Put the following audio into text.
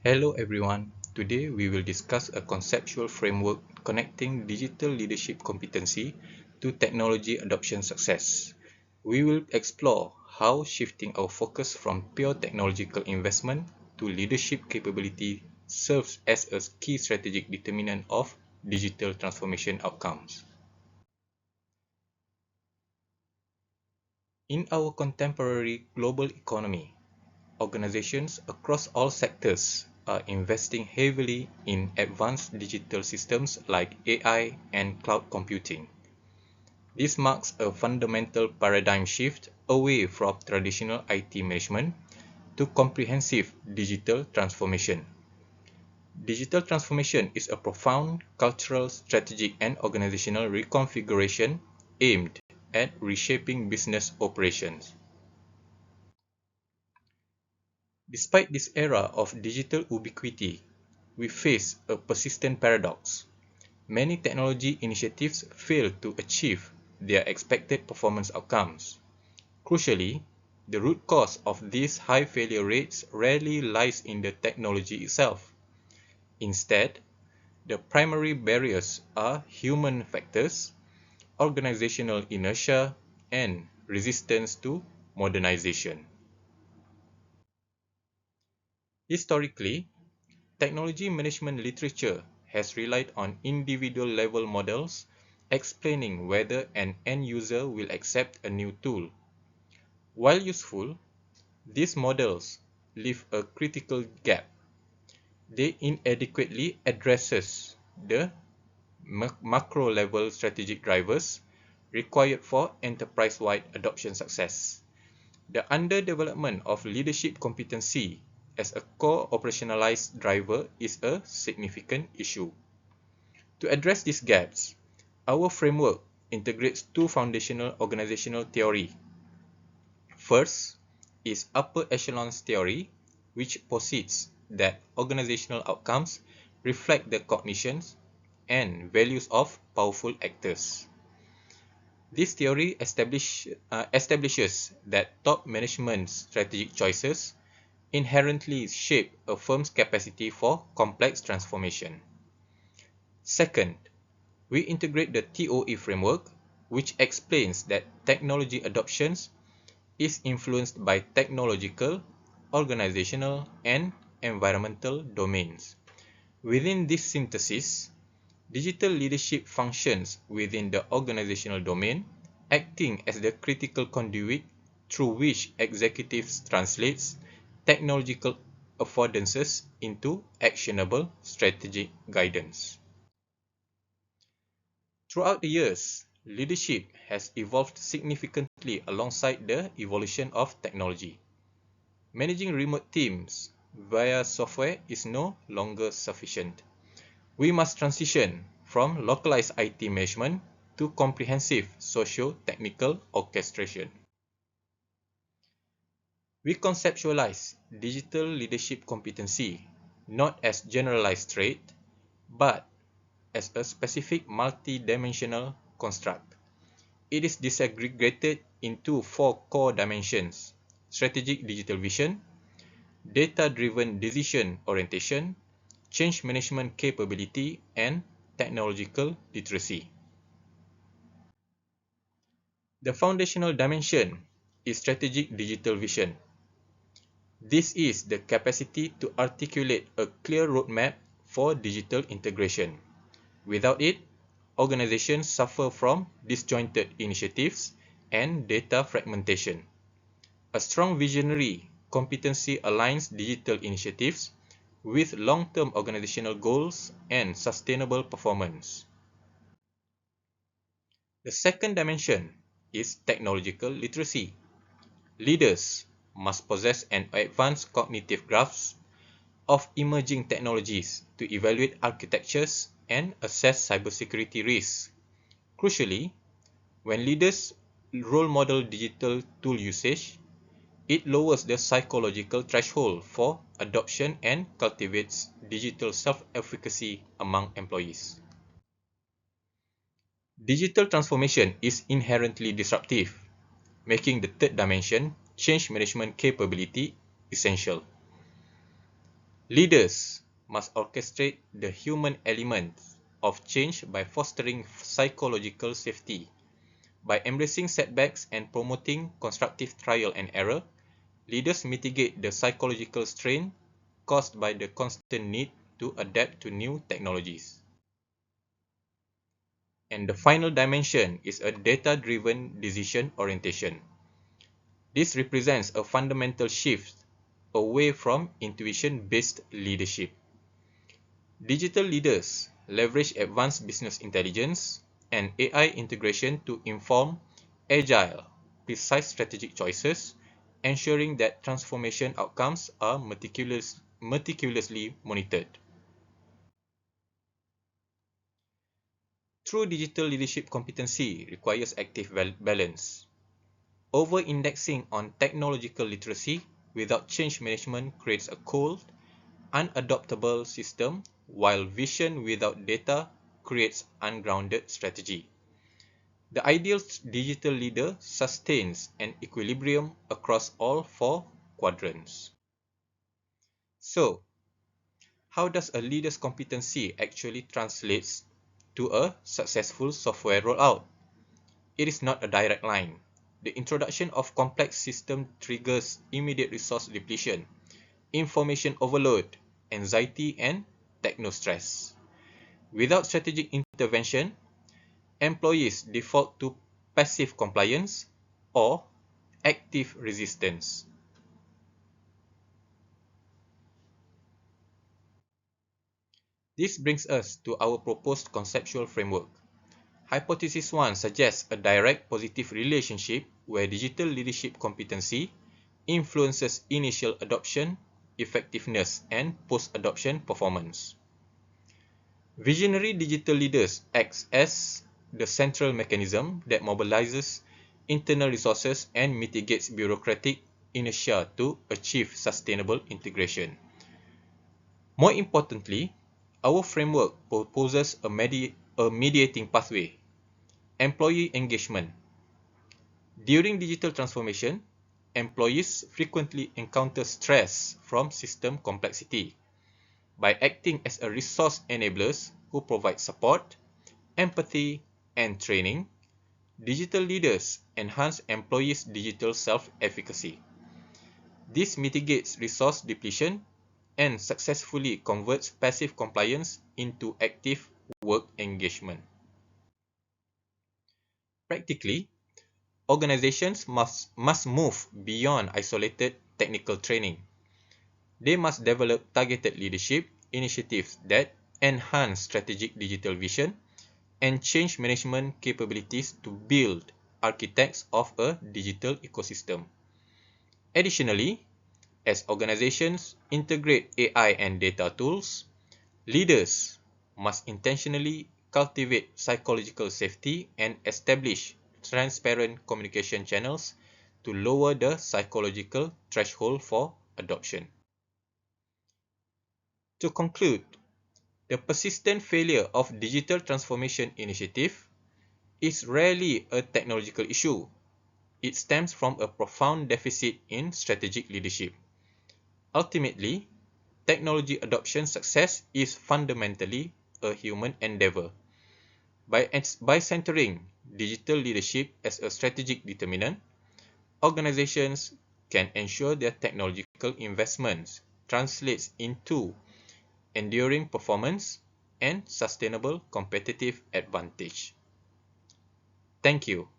Hello everyone. Today we will discuss a conceptual framework connecting digital leadership competency to technology adoption success. We will explore how shifting our focus from pure technological investment to leadership capability serves as a key strategic determinant of digital transformation outcomes. In our contemporary global economy, organizations across all sectors are investing heavily in advanced digital systems like AI and cloud computing. This marks a fundamental paradigm shift away from traditional IT management to comprehensive digital transformation. Digital transformation is a profound cultural, strategic, and organizational reconfiguration aimed at reshaping business operations. Despite this era of digital ubiquity, we face a persistent paradox. Many technology initiatives fail to achieve their expected performance outcomes. Crucially, the root cause of these high failure rates rarely lies in the technology itself. Instead, the primary barriers are human factors, organizational inertia, and resistance to modernization. Historically, technology management literature has relied on individual level models explaining whether an end user will accept a new tool. While useful, these models leave a critical gap. They inadequately addresses the macro level strategic drivers required for enterprise-wide adoption success. The underdevelopment of leadership competency as a core operationalized driver is a significant issue. To address these gaps, our framework integrates two foundational organizational theory. First is upper echelons theory, which posits that organizational outcomes reflect the cognitions and values of powerful actors. This theory establishes that top management's strategic choices inherently shape a firm's capacity for complex transformation. Second, we integrate the TOE framework, which explains that technology adoptions is influenced by technological, organizational, and environmental domains. Within this synthesis, digital leadership functions within the organizational domain, acting as the critical conduit through which executives translates technological affordances into actionable strategic guidance. Throughout the years, leadership has evolved significantly alongside the evolution of technology. Managing remote teams via software is no longer sufficient. We must transition from localized IT management to comprehensive socio-technical orchestration. We conceptualize digital leadership competency not as generalized trait, but as a specific multi-dimensional construct. It is disaggregated into four core dimensions: strategic digital vision, data-driven decision orientation, change management capability, and technological literacy. The foundational dimension is strategic digital vision. This is the capacity to articulate a clear roadmap for digital integration. Without it, organizations suffer from disjointed initiatives and data fragmentation. A strong visionary competency aligns digital initiatives with long-term organizational goals and sustainable performance. The second dimension is technological literacy. Leaders must possess an advanced cognitive grasp of emerging technologies to evaluate architectures and assess cybersecurity risks. Crucially, when leaders role model digital tool usage, it lowers the psychological threshold for adoption and cultivates digital self-efficacy among employees. Digital transformation is inherently disruptive, making the third dimension, change management capability, essential. Leaders must orchestrate the human element of change by fostering psychological safety. By embracing setbacks and promoting constructive trial and error, leaders mitigate the psychological strain caused by the constant need to adapt to new technologies. And the final dimension is a data-driven decision orientation. This represents a fundamental shift away from intuition-based leadership. Digital leaders leverage advanced business intelligence and AI integration to inform agile, precise strategic choices, ensuring that transformation outcomes are meticulously monitored. True digital leadership competency requires active balance. Over-indexing on technological literacy without change management creates a cold, unadoptable system, while vision without data creates ungrounded strategy. The ideal digital leader sustains an equilibrium across all four quadrants. So, how does a leader's competency actually translates to a successful software rollout? It is not a direct line. The introduction of complex systems triggers immediate resource depletion, information overload, anxiety, and techno-stress. Without strategic intervention, employees default to passive compliance or active resistance. This brings us to our proposed conceptual framework. Hypothesis 1 suggests a direct positive relationship where digital leadership competency influences initial adoption, effectiveness, and post-adoption performance. Visionary digital leaders act as the central mechanism that mobilizes internal resources and mitigates bureaucratic inertia to achieve sustainable integration. More importantly, our framework proposes a mediating pathway: employee engagement. During digital transformation, employees frequently encounter stress from system complexity. By acting as a resource enablers who provide support, empathy, and training, digital leaders enhance employees' digital self-efficacy. This mitigates resource depletion and successfully converts passive compliance into active work engagement. Practically, organizations must move beyond isolated technical training. They must develop targeted leadership initiatives that enhance strategic digital vision and change management capabilities to build architects of a digital ecosystem. Additionally, as organizations integrate AI and data tools, leaders must intentionally cultivate psychological safety and establish transparent communication channels to lower the psychological threshold for adoption. To conclude, the persistent failure of digital transformation initiative is rarely a technological issue. It stems from a profound deficit in strategic leadership. Ultimately, technology adoption success is fundamentally a human endeavor. By centering digital leadership as a strategic determinant, organizations can ensure their technological investments translates into enduring performance and sustainable competitive advantage. Thank you.